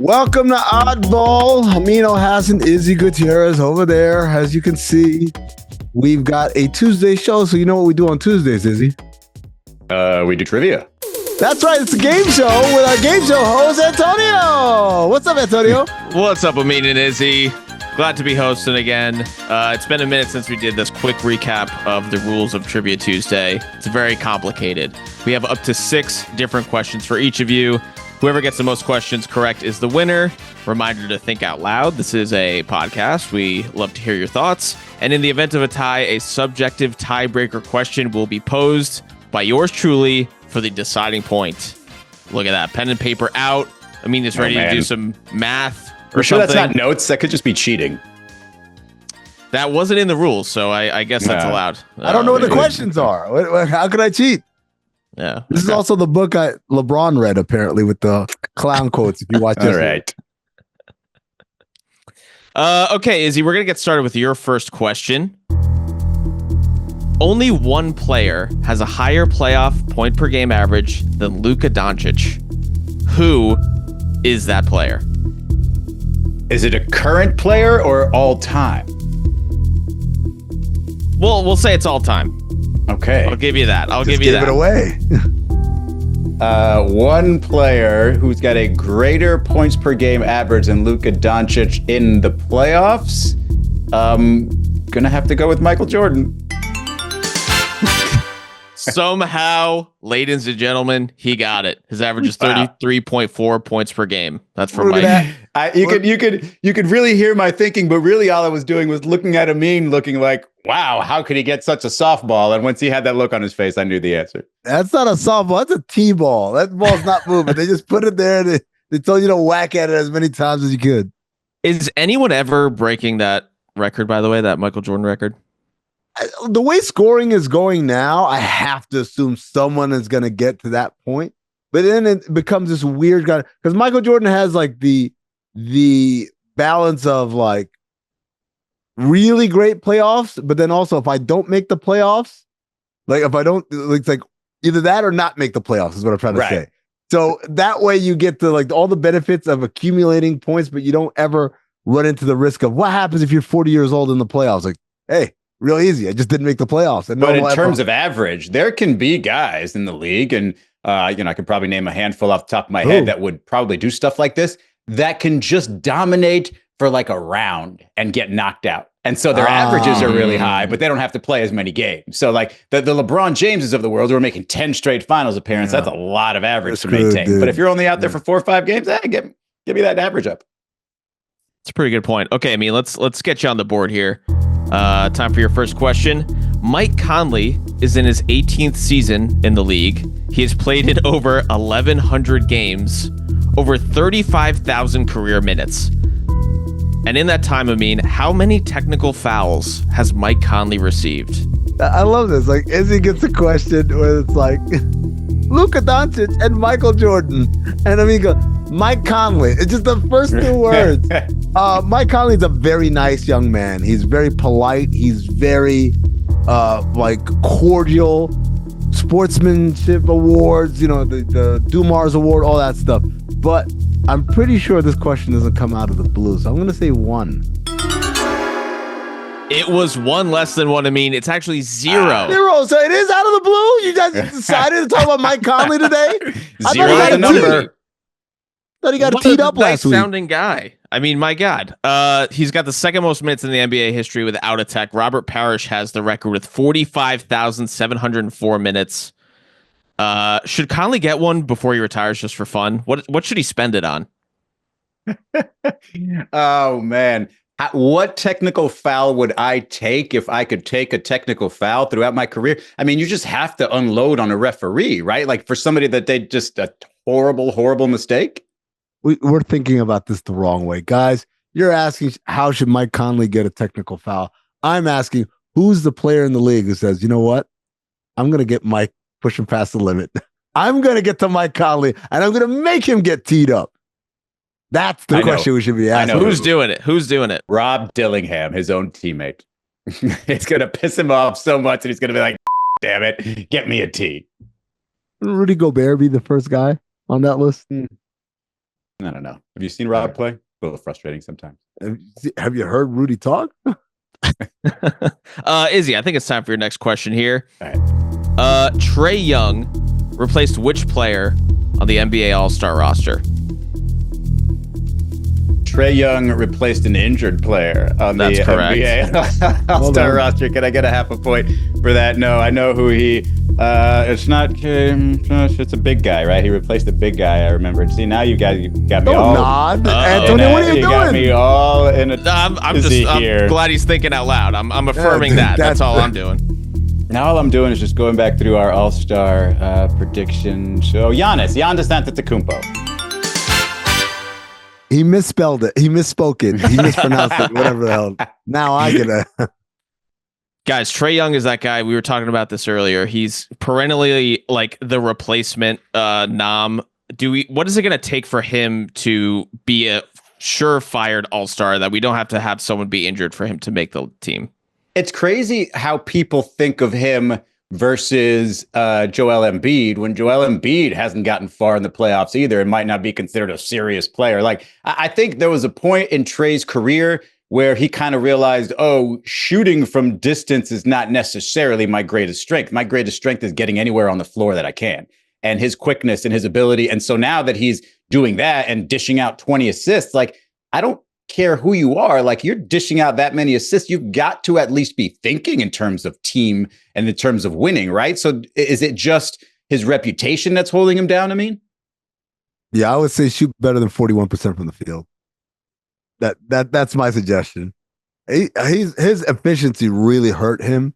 Welcome to Oddball. Amin, Elhassan, Izzy, Gutierrez over there. As you can see, we've got a Tuesday show. So you know what we do on Tuesdays, Izzy? We do trivia. That's right. It's a game show with our game show host, Antonio. What's up, Antonio? What's up, Amin and Izzy? Glad to be hosting again. It's been a minute since we did this quick recap of the rules of Trivia Tuesday. It's very complicated. We have up to 6 different questions for each of you. Whoever gets the most questions correct is the winner. Reminder to think out loud. This is a podcast. We love to hear your thoughts. And in the event of a tie, a subjective tiebreaker question will be posed by yours truly for the deciding point. Look at that. Pen and paper out. Amin is ready to do some math or sure something. That's not notes. That could just be cheating. That wasn't in the rules, so I guess that's allowed. I don't know what the questions are. How could I cheat? Yeah. This is also the book LeBron read, apparently, with the clown quotes, if you watch this. All right. Okay, Izzy, we're going to get started with your first question. Only one player has a higher playoff point per game average than Luka Dončić. Who is that player? Is it a current player or all time? Well, we'll say it's all time. Okay. I'll give you that. I'll Just give you that. Give it away. One player who's got a greater points per game average than Luka Dončić in the playoffs. Gonna have to go with Michael Jordan. Somehow, ladies and gentlemen, he got it. His average is 33.4 points per game. That's for Mike. You could really hear my thinking, but really all I was doing was looking at Amin, looking like, wow, how could he get such a softball? And once he had that look on his face, I knew the answer. That's not a softball. That's a T-ball. That ball's not moving. They just put it there. They told you to whack at it as many times as you could. Is anyone ever breaking that record, by the way, that Michael Jordan record? The way scoring is going now, I have to assume someone is going to get to that point. But then it becomes this weird guy because Michael Jordan has like the balance of like really great playoffs, but then also if I don't make the playoffs, like if I don't, it's like either that or not make the playoffs is what I'm trying to say. So that way you get to like all the benefits of accumulating points, but you don't ever run into the risk of what happens if you're 40 years old in the playoffs. Like, hey, real easy. I just didn't make the playoffs. And but in terms of average, there can be guys in the league, and I could probably name a handful off the top of my head that would probably do stuff like this that can just dominate for like a round and get knocked out. And so their averages are really high, but they don't have to play as many games. So like the LeBron Jameses of the world who are making 10 straight finals appearances, that's a lot of average to maintain. Dude. But if you're only out there for 4 or 5 games, give me that average up. It's a pretty good point. Okay, I mean, let's get you on the board here. Time for your first question. Mike Conley is in his 18th season in the league. He has played in over 1,100 games, over 35,000 career minutes. And in that time, I mean, how many technical fouls has Mike Conley received? I love this. Like, Izzy gets a question where it's like, Luka Dončić and Michael Jordan. And I mean, Mike Conley. It's just the first 2 words. Mike Conley's a very nice young man. He's very polite. He's very cordial. Sportsmanship awards, the Dumars Award, all that stuff. But I'm pretty sure this question doesn't come out of the blue. So I'm going to say 1. It was 1 less than 1. I mean, it's actually 0. 0. So it is out of the blue. You guys decided to talk about Mike Conley today. 0 is the number. Thought he got teed up last week. Sounding guy. I mean, my God. He's got the second most minutes in the NBA history without a tech. Robert Parrish has the record with 45,704 minutes. Should Conley get one before he retires just for fun? What should he spend it on? Oh, man. What technical foul would I take if I could take a technical foul throughout my career? I mean, you just have to unload on a referee, right? Like for somebody that they just a horrible, horrible mistake. We're thinking about this the wrong way. Guys, you're asking how should Mike Conley get a technical foul? I'm asking who's the player in the league who says, you know what? I'm going to get Mike pushing past the limit. I'm going to get to Mike Conley and I'm going to make him get teed up. That's the question we should be asking. Who's doing it? Who's doing it? Rob Dillingham, his own teammate. It's going to piss him off so much and he's going to be like, damn it, get me a tee. Rudy Gobert be the first guy on that list? I don't know. Have you seen Rob play? A little frustrating sometimes. Have you heard Rudy talk? Izzy, I think it's time for your next question here. All right. Trae Young replaced which player on the NBA All-Star roster? Trae Young replaced an injured player on the NBA All-Star roster. Can I get a half a point for that? No, I know who he. It's not. It's a big guy, right? He replaced a big guy. I remember. See, now you got me all. Nod, Anthony. What are you doing? Got me all in a. I'm glad he's thinking out loud. I'm affirming that. That's all I'm doing. Now all I'm doing is just going back through our All-Star prediction show. Giannis Antetokounmpo. He misspelled it. He misspoke it. He mispronounced it. Whatever the hell. Now I get a. Guys, Trae Young is that guy. We were talking about this earlier. He's perennially like the replacement nom. What is it going to take for him to be a surefire all-star that we don't have to have someone be injured for him to make the team? It's crazy how people think of him versus Joel Embiid when Joel Embiid hasn't gotten far in the playoffs either and might not be considered a serious player. Like, I think there was a point in Trae's career where he kind of realized, shooting from distance is not necessarily my greatest strength. My greatest strength is getting anywhere on the floor that I can, and his quickness and his ability. And so now that he's doing that and dishing out 20 assists, like, I don't care who you are, like, you're dishing out that many assists, you've got to at least be thinking in terms of team and in terms of winning, right? So is it just his reputation that's holding him down? I mean, yeah, I would say shoot better than 41% from the field. That's my suggestion. His efficiency really hurt him,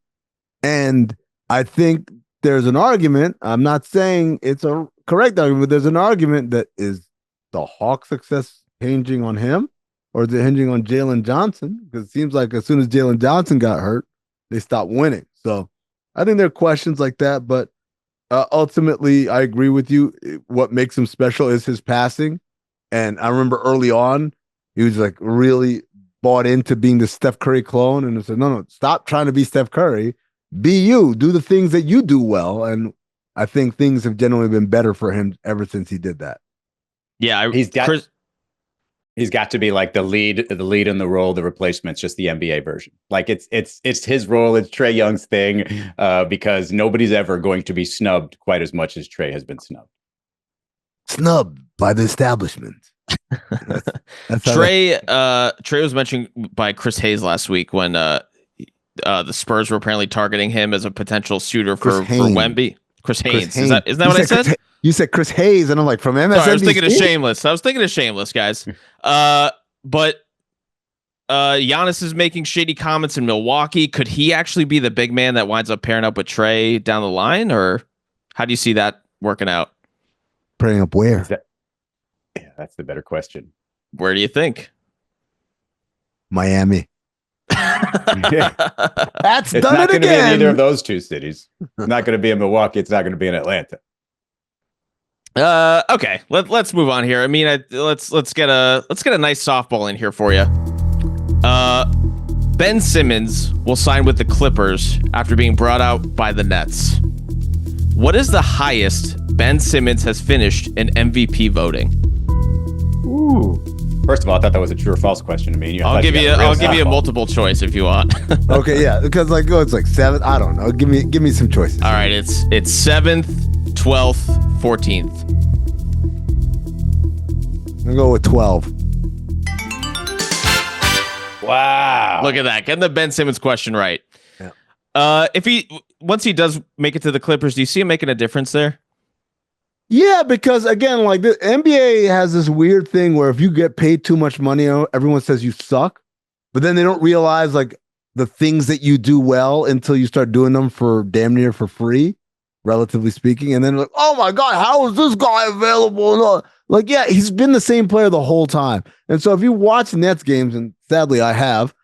and I think there's an argument. I'm not saying it's a correct argument, but there's an argument that is the Hawks' success hinging on him, or is it hinging on Jalen Johnson? Because it seems like as soon as Jalen Johnson got hurt, they stopped winning. So I think there are questions like that, but ultimately, I agree with you. What makes him special is his passing. And I remember early on, he was like really bought into being the Steph Curry clone. And I said, no, stop trying to be Steph Curry. Be you. Do the things that you do well. And I think things have generally been better for him ever since he did that. Yeah, He's got to be like the lead in the role, the replacement's just the NBA version. Like it's his role, it's Trae Young's thing, because nobody's ever going to be snubbed quite as much as Trae has been snubbed. Snubbed by the establishment. That's Trae was mentioned by Chris Hayes last week when the Spurs were apparently targeting him as a potential suiter for Wemby. Chris Haynes. Isn't that what I said? You said Chris Hayes, and I'm like, from MSNBC? Sorry, I was thinking of Shameless. Guys. But Giannis is making shady comments in Milwaukee. Could he actually be the big man that winds up pairing up with Trae down the line, or how do you see that working out? Pairing up where? Yeah, that's the better question. Where do you think? Miami. It's not going to be in either of those two cities. It's not going to be in Milwaukee. It's not going to be in Atlanta. Okay. Let's move on here. I mean, let's get a nice softball in here for you. Ben Simmons will sign with the Clippers after being brought out by the Nets. What is the highest Ben Simmons has finished in MVP voting? Ooh. First of all, I thought that was a true or false question to me. I'll give you a multiple choice if you want. Okay, yeah, because it's like 7. I don't know. Give me some choices. All right, it's 7th, 12th, 14th. I'm gonna go with 12. Wow! Look at that, getting the Ben Simmons question right. Yeah. Once he does make it to the Clippers, do you see him making a difference there? Yeah, because again, like the NBA has this weird thing where if you get paid too much money, everyone says you suck, but then they don't realize like the things that you do well until you start doing them for damn near for free, relatively speaking. And then like, oh my God, how is this guy available? Like, yeah, he's been the same player the whole time. And so if you watch Nets games, and sadly I have,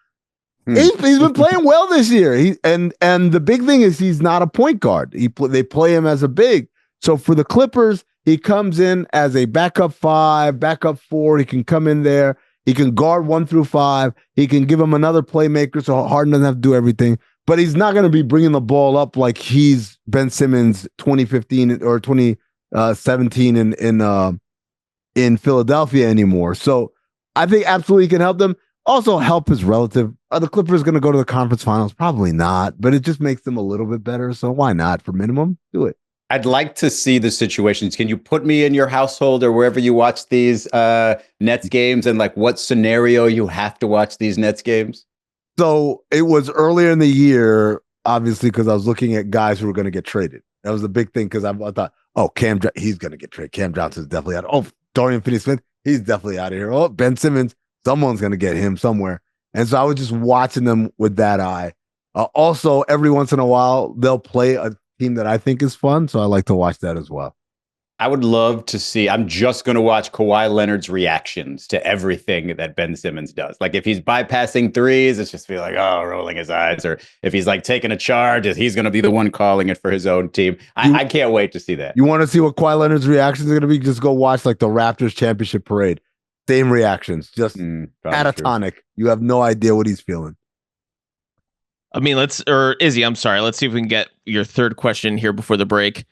he's been playing well this year. And the big thing is he's not a point guard. They play him as a big. So for the Clippers, he comes in as a backup 5, backup 4. He can come in there. He can guard 1 through 5. He can give him another playmaker so Harden doesn't have to do everything. But he's not going to be bringing the ball up like he's Ben Simmons 2015 or 2017 in in Philadelphia anymore. So I think absolutely can help them. Also, help is relative. Are the Clippers going to go to the conference finals? Probably not, but it just makes them a little bit better. So why not? For minimum, do it. I'd like to see the situations. Can you put me in your household or wherever you watch these Nets games and like what scenario you have to watch these Nets games? So it was earlier in the year, obviously, because I was looking at guys who were going to get traded. That was the big thing because I thought, oh, he's going to get traded. Cam Johnson's definitely out. Oh, Dorian Finney-Smith, he's definitely out of here. Oh, Ben Simmons, someone's going to get him somewhere. And so I was just watching them with that eye. Also, every once in a while, they'll play a team that I think is fun. So I like to watch that as well. I would love to see. I'm just going to watch Kawhi Leonard's reactions to everything that Ben Simmons does. Like if he's bypassing threes, it's just feel like, oh, rolling his eyes. Or if he's like taking a charge, he's going to be the one calling it for his own team. I can't wait to see that. You want to see what Kawhi Leonard's reactions are going to be? Just go watch like the Raptors championship parade. Same reactions, just catatonic. True. You have no idea what he's feeling. I mean, Izzy, I'm sorry. Let's see if we can get your third question here before the break.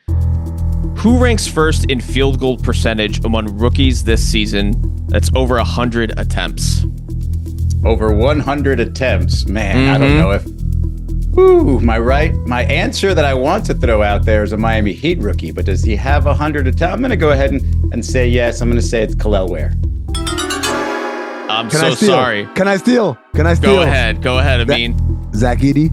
Who ranks first in field goal percentage among rookies this season? That's over 100 attempts. Over 100 attempts. Man, I don't know if... My answer that I want to throw out there is a Miami Heat rookie, but does he have 100 attempts? I'm going to go ahead and say yes. I'm going to say it's Kel'el Ware. I'm so sorry. Can I steal? Go ahead, Amin. Zach Edey.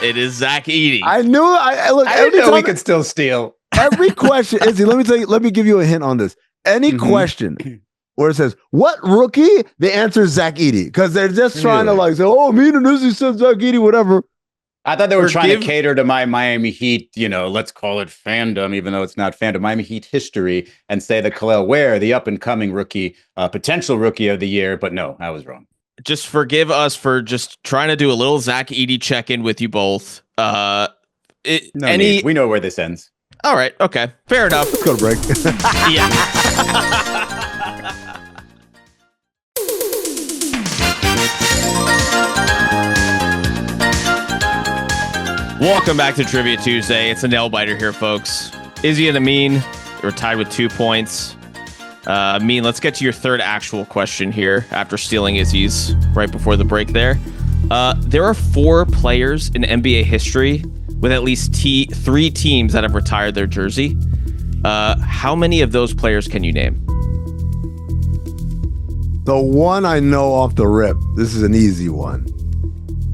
It is Zach Edey. I knew. Look. I didn't know we could still steal. Every question, Izzy. Let me give you a hint on this. Any question where it says what rookie, the answer is Zach Edey because they're just trying to like say, oh, Amin and Izzy said Zach Edey, whatever. I thought they were trying to cater to my Miami Heat, let's call it fandom, even though it's not fandom, Miami Heat history, and say the Kel'el Ware, the up-and-coming rookie, potential rookie of the year. But no, I was wrong. Just forgive us for just trying to do a little Zach Edey check-in with you both. We know where this ends. All right. Okay. Fair enough. Let's go to break. Yeah. Welcome back to Trivia Tuesday. It's a nail biter here, folks. Izzy and Amin are tied with 2 points. Amin, let's get to your third actual question here after stealing Izzy's right before the break there. There are 4 players in NBA history with at least 3 teams that have retired their jersey. How many of those players can you name? The one I know off the rip, this is an easy one.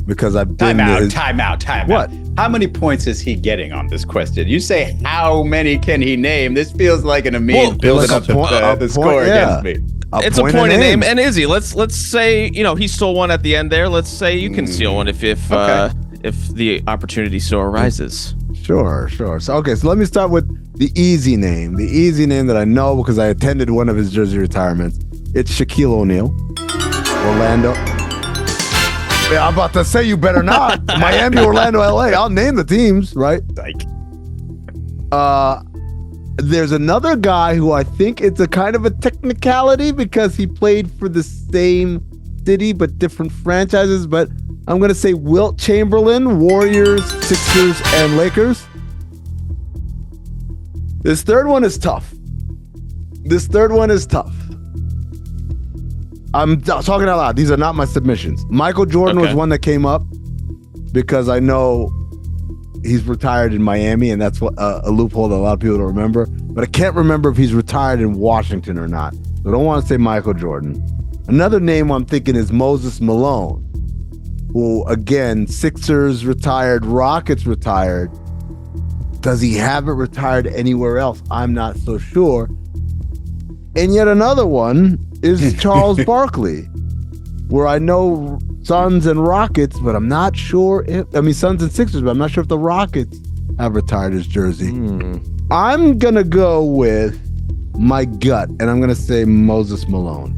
Because I've been Time out. What? How many points is he getting on this question? You say how many can he name? This feels like an Amin building up the score against me. It's a point of name. And Izzy, let's say he stole one at the end there. Let's say you can steal one if the opportunity so arises. Sure. So let me start with the easy name. The easy name that I know because I attended one of his jersey retirements. It's Shaquille O'Neal, Orlando. Yeah, I'm about to say you better not. Miami, Orlando, LA. I'll name the teams, right? Like, there's another guy who I think it's a kind of a technicality because he played for the same city but different franchises. But I'm gonna say Wilt Chamberlain, Warriors, Sixers, and Lakers. This third one is tough. I'm talking out loud. These are not my submissions. Michael Jordan was one that came up because I know he's retired in Miami, and that's what a loophole that a lot of people don't remember. But I can't remember if he's retired in Washington or not. So I don't want to say Michael Jordan. Another name I'm thinking is Moses Malone, who, again, Sixers retired, Rockets retired. Does he have it retired anywhere else? I'm not so sure. And yet another one is Charles Barkley, where I know Suns and Rockets, but I'm not sure Suns and Sixers, but I'm not sure if the Rockets have retired his jersey. I'm going to go with my gut, and I'm going to say Moses Malone.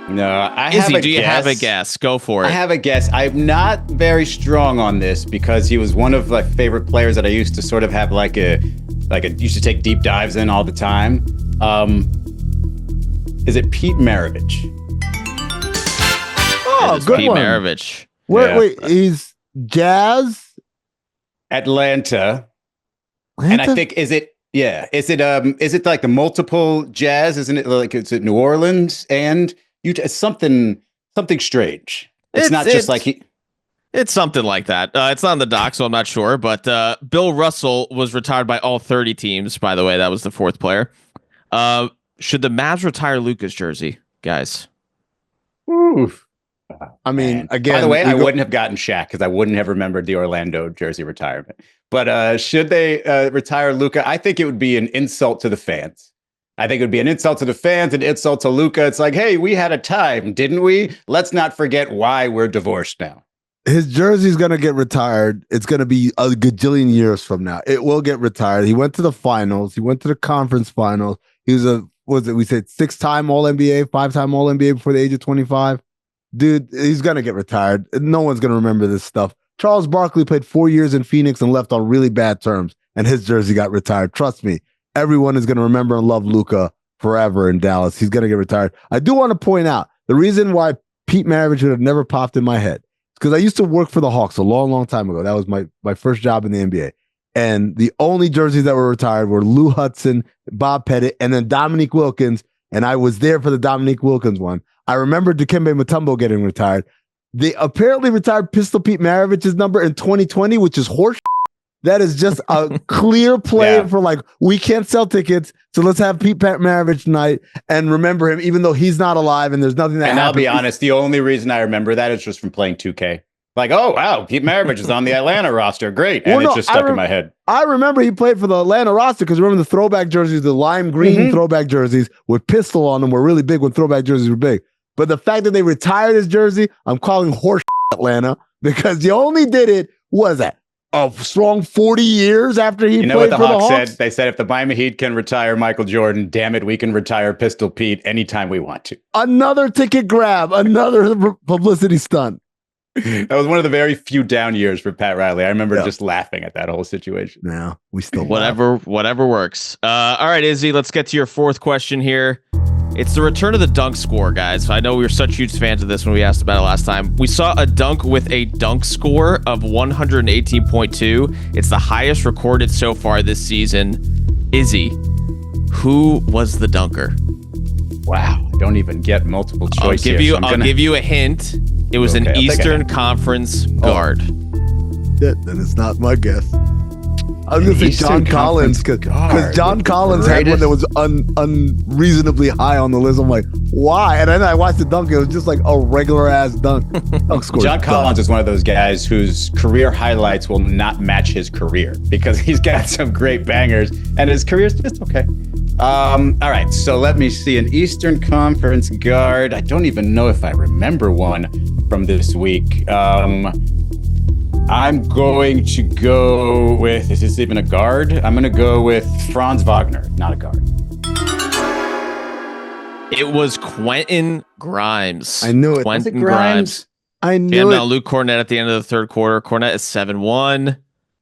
No, do you have a guess? Go for it. I have a guess. I'm not very strong on this because he was one of my favorite players that I used to sort of have used to take deep dives in all the time. Is it Pete Maravich? Oh, good Pete one. Maravich. Wait, he's Jazz? Atlanta. And I think is it like the multiple Jazz? Isn't it like it's New Orleans and Utah? It's something strange. It's not just like he. It's something like that. It's not on the doc, so I'm not sure. But Bill Russell was retired by all 30 teams. By the way, that was the fourth player. Should the Mavs retire Luka's jersey, guys? Oof. I mean, again, by the way, I wouldn't have gotten Shaq because I wouldn't have remembered the Orlando jersey retirement. But should they retire Luka? I think it would be an insult to the fans. I think it would be an insult to the fans, an insult to Luka. It's like, hey, we had a time, didn't we? Let's not forget why we're divorced now. His jersey's going to get retired. It's going to be a gajillion years from now. It will get retired. He went to the finals. He went to the conference finals. He was we said 6-time All-NBA, 5-time All-NBA before the age of 25. Dude, he's going to get retired. No one's going to remember this stuff. Charles Barkley played 4 years in Phoenix and left on really bad terms, and his jersey got retired. Trust me, everyone is going to remember and love Luka forever in Dallas. He's going to get retired. I do want to point out the reason why Pete Maravich would have never popped in my head. Because I used to work for the Hawks a long, long time ago. That was my first job in the NBA. And the only jerseys that were retired were Lou Hudson, Bob Pettit, and then Dominique Wilkins. And I was there for the Dominique Wilkins one. I remember Dikembe Mutombo getting retired. They apparently retired Pistol Pete Maravich's number in 2020, which is horse. That is just a clear play for like, we can't sell tickets, so let's have Pete Maravich tonight and remember him, even though he's not alive and there's nothing that. And happened. I'll be honest, the only reason I remember that is just from playing 2K. Like, oh wow, Pete Maravich is on the Atlanta roster, great, and it's just stuck in my head. I remember he played for the Atlanta roster because remember the throwback jerseys, the lime green throwback jerseys with pistol on them were really big when throwback jerseys were big. But the fact that they retired his jersey, I'm calling horse Atlanta because you only did it a strong 40 years after he played for the Hawks. Said? They said if the Miami Heat can retire Michael Jordan, damn it, we can retire Pistol Pete anytime we want to. Another ticket grab, another publicity stunt. That was one of the very few down years for Pat Riley. I remember just laughing at that whole situation. Yeah, we still whatever works. All right, Izzy, let's get to your fourth question here. It's the return of the dunk score, guys. I know we were such huge fans of this when we asked about it last time. We saw a dunk with a dunk score of 118.2. It's the highest recorded so far this season. Izzy, who was the dunker? Wow, I don't even get multiple choice. I'll give you a hint. It was an Eastern Conference guard. Then it's not my guess. I was going to say John Collins because John Collins had one that was unreasonably high on the list. I'm like, why? And then I watched the dunk. It was just like a regular ass dunk score. John Collins is one of those guys whose career highlights will not match his career because he's got some great bangers and his career's just okay. All right, so let me see. An Eastern Conference guard. I don't even know if I remember one from this week. I'm going to go with, is this even a guard? I'm going to go with Franz Wagner, not a guard. It was Quentin Grimes. I knew it. Quentin Grimes. I knew it. Now Luke Cornett at the end of the third quarter. Cornett is 7-1.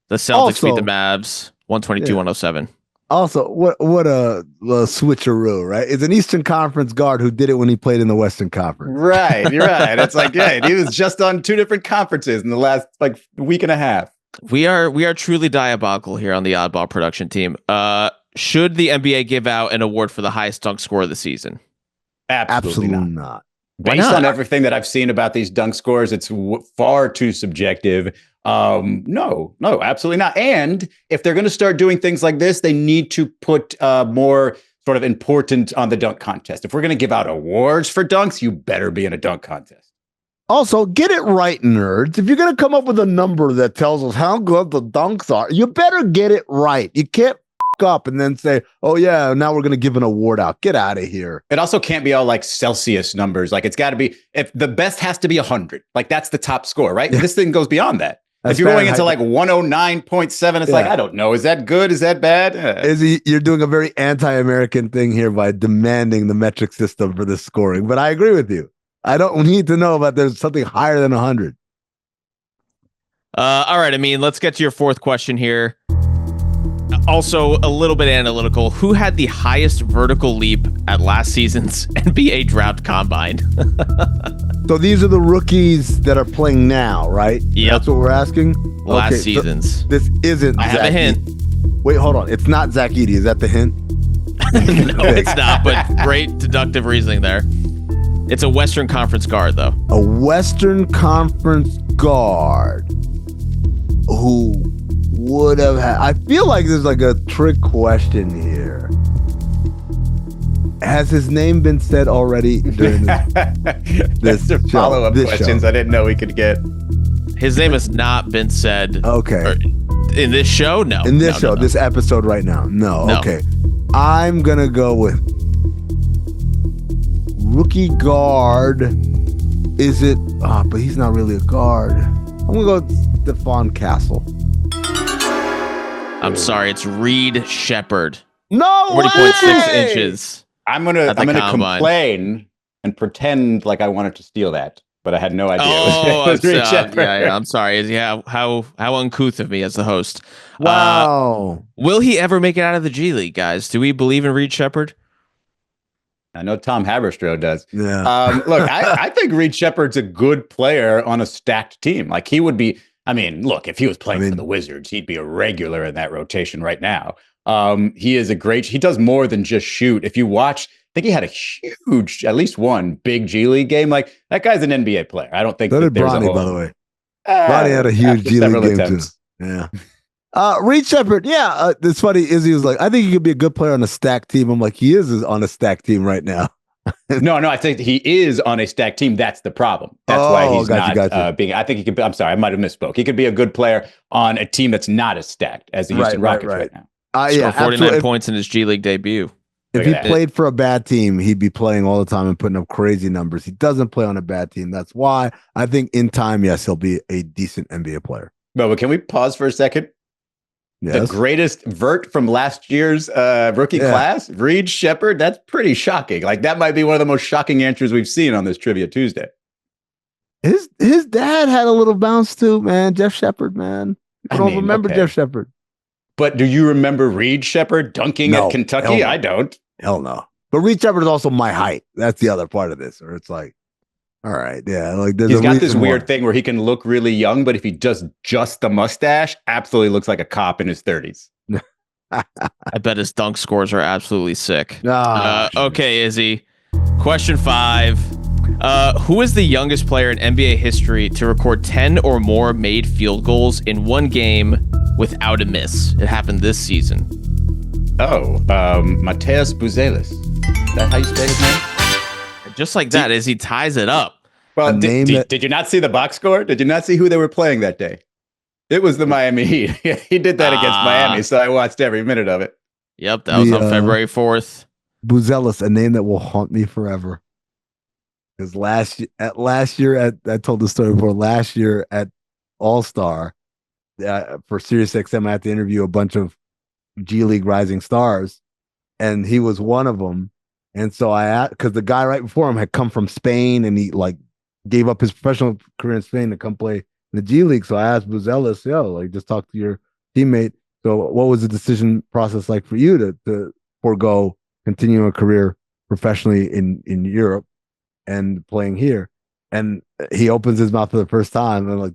The Celtics beat the Mavs 122-107. Also, what a switcheroo, right? It's an Eastern Conference guard who did it when he played in the Western Conference. Right, you're right. It's like, yeah, he was just on two different conferences in the last week and a half. We are truly diabolical here on the Oddball production team. Should the NBA give out an award for the highest dunk score of the season? Absolutely not. Based on everything that I've seen about these dunk scores, it's far too subjective. No, absolutely not. And if they're going to start doing things like this, they need to put more sort of important on the dunk contest. If we're going to give out awards for dunks, you better be in a dunk contest. Also, get it right, nerds. If you're going to come up with a number that tells us how good the dunks are, you better get it right. You can't up and then say, oh yeah, now we're going to give an award out. Get out of here. It also can't be all like Celsius numbers. Like it's got to be, if the best has to be 100, like that's the top score, right? Yeah. This thing goes beyond that. That's if you're going into like 109.7, it's like, I don't know. Is that good? Is that bad? Izzy, you're doing a very anti-American thing here by demanding the metric system for this scoring. But I agree with you. I don't need to know about there's something higher than 100. All right. I mean, let's get to your fourth question here. Also, a little bit analytical. Who had the highest vertical leap at last season's NBA Draft Combine? So these are the rookies that are playing now, right? Yeah, that's what we're asking. Last season's. So this isn't. I have a hint. Wait, hold on. It's not Zach Edey. Is that the hint? No, it's not, but great deductive reasoning there. It's a Western Conference guard, though. A Western Conference guard who would have had... I feel like there's like a trick question here. Has his name been said already during this show? Follow-up questions show? I didn't know we could get. His name has not been said. Okay. In this show? No. In this show, this episode right now? No. Okay. I'm going to go with rookie guard. Is it? But he's not really a guard. I'm going to go with Stephon Castle. I'm sorry. It's Reed Shepherd. No 40.6 inches. I'm gonna complain and pretend like I wanted to steal that, but I had no idea. Yeah. I'm sorry. Yeah, how uncouth of me as the host. Wow. Will he ever make it out of the G League, guys? Do we believe in Reed Shepherd? I know Tom Haberstroh does. Yeah. Look, I think Reed Shepherd's a good player on a stacked team. Like he would be. I mean, look, if he was playing for the Wizards, he'd be a regular in that rotation right now. He does more than just shoot. If you watch, I think he had a huge, at least one big G League game. Like that guy's an NBA player. I don't think so did Bronny, by the way. Bronny had a huge G League game too. Yeah. Reed Shepherd. Yeah. It's funny. Izzy was like, I think he could be a good player on a stacked team. I'm like, he is on a stacked team right now. No, I think he is on a stacked team. That's the problem. That's why he's not being. I think he could. I'm sorry, I might have misspoke. He could be a good player on a team that's not as stacked as the Houston Rockets right now. Yeah, 49 points in his G League debut. If he played for a bad team, he'd be playing all the time and putting up crazy numbers. He doesn't play on a bad team. That's why I think in time, yes, he'll be a decent NBA player. But can we pause for a second? Yes. The greatest vert from last year's rookie class, Reed Shepherd. That's pretty shocking. Like that might be one of the most shocking answers we've seen on this Trivia Tuesday. His dad had a little bounce too, man. Jeff Shepherd, man. I don't remember Jeff Shepherd. But do you remember Reed Shepherd dunking at Kentucky? No. I don't. Hell no. But Reed Shepherd is also my height. That's the other part of this. Or it's like, all right, yeah. Like he's got this weird thing where he can look really young, but if he does just the mustache, absolutely looks like a cop in his 30s. I bet his dunk scores are absolutely sick. Okay, Izzy. Question 5. Who is the youngest player in NBA history to record 10 or more made field goals in one game without a miss? It happened this season. Mateus Buzelis. Is that how you say his name? Just like that, as he ties it up. Well, did you not see the box score? Did you not see who they were playing that day? It was the Miami Heat. He did that against Miami, so I watched every minute of it. Yep, that was on February 4th. Buzelis, a name that will haunt me forever. Because last year I told the story before. Last year at All-Star for SiriusXM, I had to interview a bunch of G League rising stars, and he was one of them. And so I asked, because the guy right before him had come from Spain, and he like gave up his professional career in Spain to come play in the G League. So I asked Buzelis, just talk to your teammate. So what was the decision process like for you to forego continuing a career professionally in Europe and playing here? And he opens his mouth for the first time, and like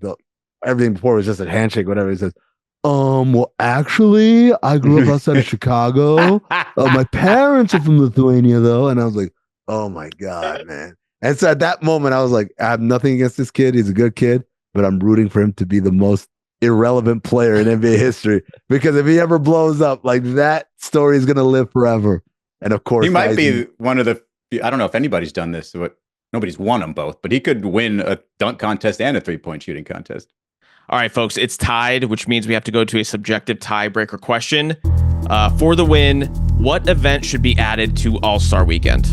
everything before was just a handshake, whatever. He says, well, actually, I grew up outside of Chicago. My parents are from Lithuania, though. And I was like, oh my God, man. And so at that moment, I was like, I have nothing against this kid. He's a good kid, but I'm rooting for him to be the most irrelevant player in NBA history. Because if he ever blows up, like that story is going to live forever. And of course, he might be one of the, I don't know if anybody's done this, but nobody's won them both, but he could win a dunk contest and a 3-point shooting contest. All right, folks, it's tied, which means we have to go to a subjective tiebreaker question. For the win, what event should be added to All-Star Weekend?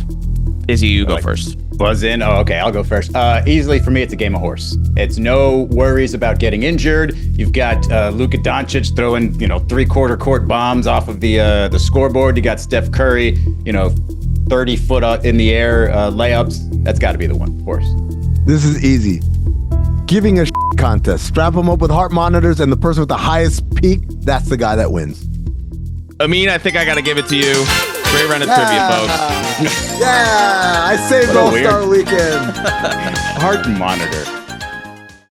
Izzy, you go first. Buzz in. Oh, okay, I'll go first. Easily for me, it's a game of horse. It's no worries about getting injured. You've got Luka Dončić throwing, 3/4 court bombs off of the scoreboard. You got Steph Curry, 30 foot up in the air layups. That's got to be the one, of course. This is easy. Giving a contest. Strap them up with heart monitors, and the person with the highest peak, that's the guy that wins. Amin, I think I got to give it to you. Great round of trivia, folks. Yeah, I saved All-Star Weekend. Heart monitor.